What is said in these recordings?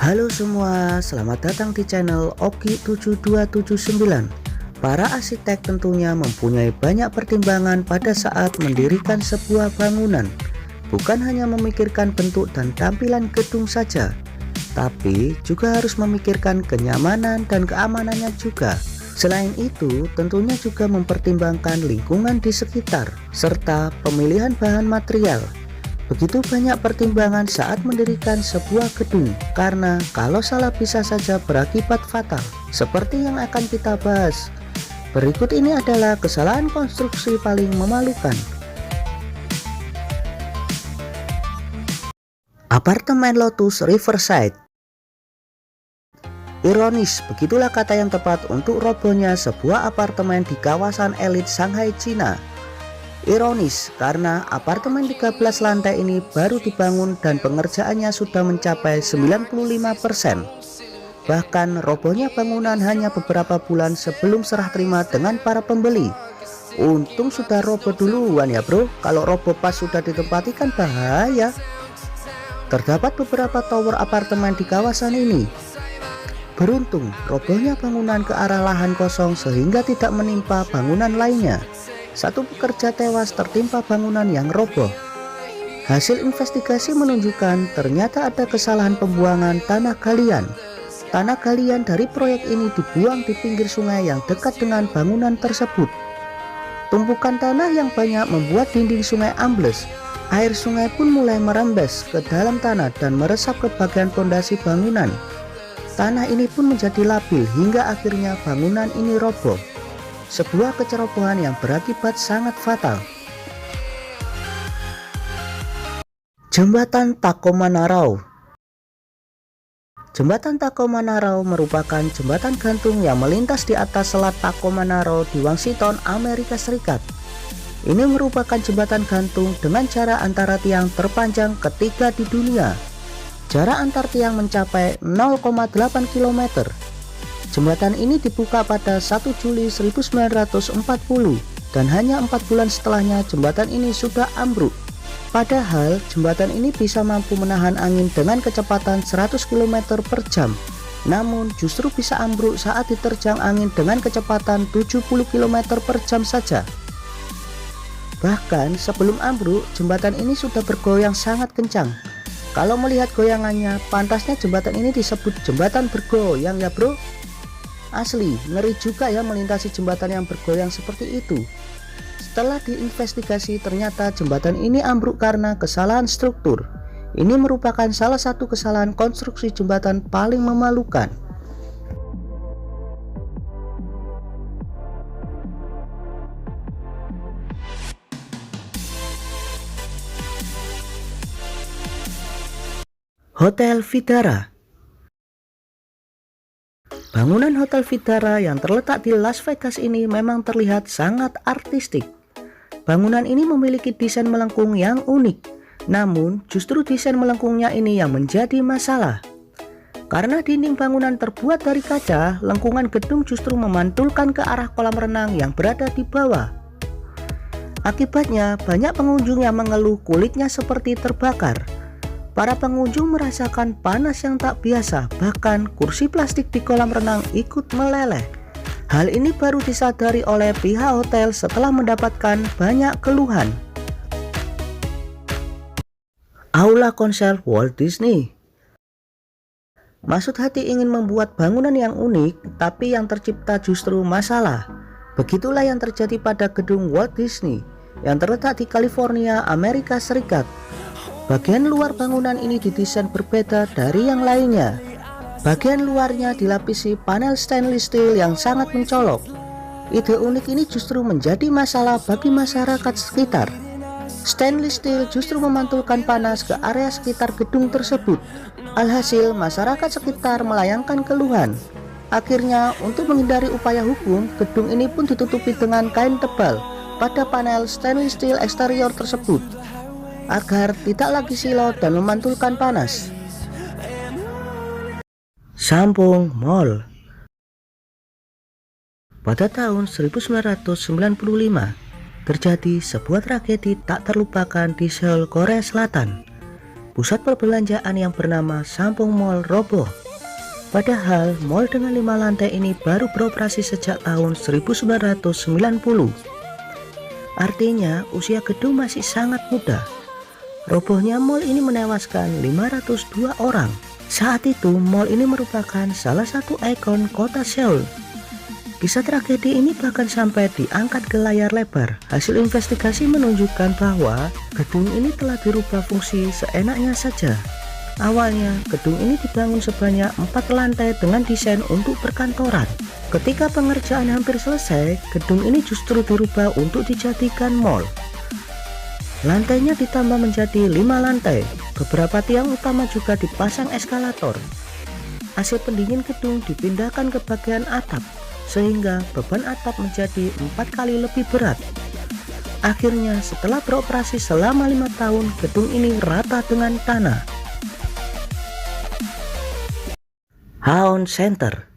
Halo semua, selamat datang di channel Oki7279. Para arsitek tentunya mempunyai banyak pertimbangan pada saat mendirikan sebuah bangunan. Bukan hanya memikirkan bentuk dan tampilan gedung saja, tapi juga harus memikirkan kenyamanan dan keamanannya juga. Selain itu, tentunya juga mempertimbangkan lingkungan di sekitar, serta pemilihan bahan material. Begitu banyak pertimbangan saat mendirikan sebuah gedung, karena kalau salah bisa saja berakibat fatal. Seperti yang akan kita bahas berikut ini adalah kesalahan konstruksi paling memalukan. Apartemen Lotus Riverside. Ironis, begitulah kata yang tepat untuk robohnya sebuah apartemen di kawasan elit Shanghai, Cina. Ironis karena apartemen 13 lantai ini baru dibangun dan pengerjaannya sudah mencapai 95%. Bahkan robohnya bangunan hanya beberapa bulan sebelum serah terima dengan para pembeli. Untung sudah roboh duluan ya bro, kalau roboh pas sudah ditempati kan bahaya. Terdapat beberapa tower apartemen di kawasan ini. Beruntung robohnya bangunan ke arah lahan kosong sehingga tidak menimpa bangunan lainnya. Satu pekerja tewas tertimpa bangunan yang roboh. Hasil investigasi menunjukkan ternyata ada kesalahan pembuangan tanah galian. Tanah galian dari proyek ini dibuang di pinggir sungai yang dekat dengan bangunan tersebut. Tumpukan tanah yang banyak membuat dinding sungai ambles. Air sungai pun mulai merembes ke dalam tanah dan meresap ke bagian fondasi bangunan. Tanah ini pun menjadi labil hingga akhirnya bangunan ini roboh. Sebuah kecerobohan yang berakibat sangat fatal. Jembatan Takomanarau. Jembatan Takomanarau merupakan jembatan gantung yang melintas di atas selat Takomanarau di Washington, Amerika Serikat. Ini merupakan jembatan gantung dengan jarak antara tiang terpanjang ketiga di dunia. Jarak antar tiang mencapai 0,8 km. Jembatan ini dibuka pada 1 Juli 1940 dan hanya 4 bulan setelahnya jembatan ini sudah ambruk. Padahal jembatan ini bisa mampu menahan angin dengan kecepatan 100 km per jam. Namun justru bisa ambruk saat diterjang angin dengan kecepatan 70 km per jam saja. Bahkan sebelum ambruk jembatan ini sudah bergoyang sangat kencang. Kalau melihat goyangannya, pantasnya jembatan ini disebut jembatan bergoyang ya bro. Asli, ngeri juga ya melintasi jembatan yang bergoyang seperti itu. Setelah diinvestigasi, ternyata jembatan ini ambruk karena kesalahan struktur. Ini merupakan salah satu kesalahan konstruksi jembatan paling memalukan. Hotel Vdara. Bangunan Hotel Vdara yang terletak di Las Vegas ini memang terlihat sangat artistik. Bangunan ini memiliki desain melengkung yang unik, namun justru desain melengkungnya ini yang menjadi masalah. Karena dinding bangunan terbuat dari kaca, lengkungan gedung justru memantulkan ke arah kolam renang yang berada di bawah. Akibatnya banyak pengunjung yang mengeluh kulitnya seperti terbakar. Para pengunjung merasakan panas yang tak biasa, bahkan kursi plastik di kolam renang ikut meleleh. Hal ini baru disadari oleh pihak hotel setelah mendapatkan banyak keluhan. Aula konser Walt Disney. Maksud hati ingin membuat bangunan yang unik, tapi yang tercipta justru masalah. Begitulah yang terjadi pada gedung Walt Disney yang terletak di California, Amerika Serikat. Bagian luar bangunan ini didesain berbeda dari yang lainnya. Bagian luarnya dilapisi panel stainless steel yang sangat mencolok. Ide unik ini justru menjadi masalah bagi masyarakat sekitar. Stainless steel justru memantulkan panas ke area sekitar gedung tersebut. Alhasil masyarakat sekitar melayangkan keluhan. Akhirnya untuk menghindari upaya hukum, gedung ini pun ditutupi dengan kain tebal pada panel stainless steel eksterior tersebut, agar tidak lagi silau dan memantulkan panas. Sampung Mall. Pada tahun 1995 terjadi sebuah tragedi tak terlupakan di Seoul, Korea Selatan. pusat perbelanjaan yang bernama Sampung Mall roboh. Padahal mall dengan 5 lantai ini baru beroperasi sejak tahun 1990. Artinya usia gedung masih sangat muda. Robohnya mall ini menewaskan 502 orang. Saat itu mall ini merupakan salah satu ikon kota Seoul. Kisah tragedi ini bahkan sampai diangkat ke layar lebar. Hasil investigasi menunjukkan bahwa gedung ini telah dirubah fungsi seenaknya saja. Awalnya gedung ini dibangun sebanyak 4 lantai dengan desain untuk perkantoran. Ketika pengerjaan hampir selesai, gedung ini justru dirubah untuk dijadikan mall. Lantainya ditambah menjadi 5 lantai. Beberapa tiang utama juga dipasang eskalator. AC pendingin gedung dipindahkan ke bagian atap, sehingga beban atap menjadi 4 kali lebih berat. Akhirnya setelah beroperasi selama 5 tahun, gedung ini rata dengan tanah. Aon Center.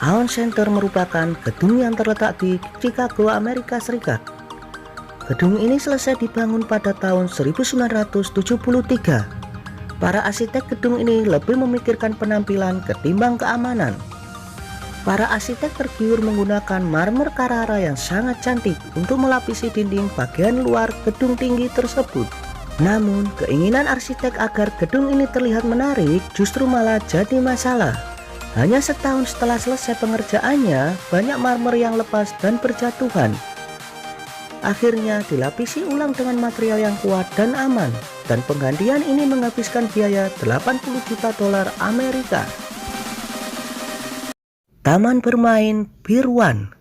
Aon Center merupakan gedung yang terletak di Chicago, Amerika Serikat. Gedung ini selesai dibangun pada tahun 1973. Para arsitek gedung ini lebih memikirkan penampilan ketimbang keamanan. Para arsitek tergiur menggunakan marmer Carrara yang sangat cantik untuk melapisi dinding bagian luar gedung tinggi tersebut. Namun, keinginan arsitek agar gedung ini terlihat menarik justru malah jadi masalah. Hanya setahun setelah selesai pengerjaannya, banyak marmer yang lepas dan berjatuhan. Akhirnya dilapisi ulang dengan material yang kuat dan aman, dan penggantian ini menghabiskan biaya 80 juta dolar Amerika. Taman bermain Pier 1.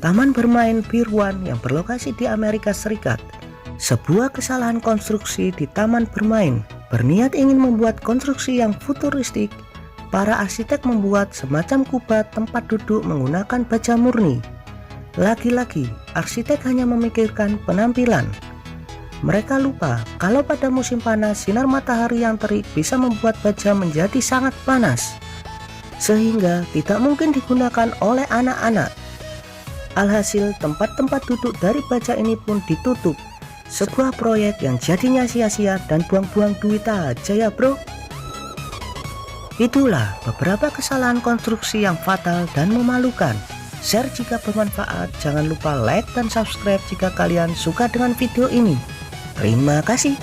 Taman bermain Pier 1 yang berlokasi di Amerika Serikat. Sebuah kesalahan konstruksi di taman bermain. Berniat ingin membuat konstruksi yang futuristik, para arsitek membuat semacam kubah tempat duduk menggunakan baja murni. Lagi-lagi, arsitek hanya memikirkan penampilan. Mereka lupa kalau pada musim panas sinar matahari yang terik bisa membuat baja menjadi sangat panas, sehingga tidak mungkin digunakan oleh anak-anak. Alhasil, tempat-tempat duduk dari baja ini pun ditutup. Sebuah proyek yang jadinya sia-sia dan buang-buang duit aja ya bro. Itulah beberapa kesalahan konstruksi yang fatal dan memalukan. Share jika bermanfaat, jangan lupa like dan subscribe jika kalian suka dengan video ini. Terima kasih.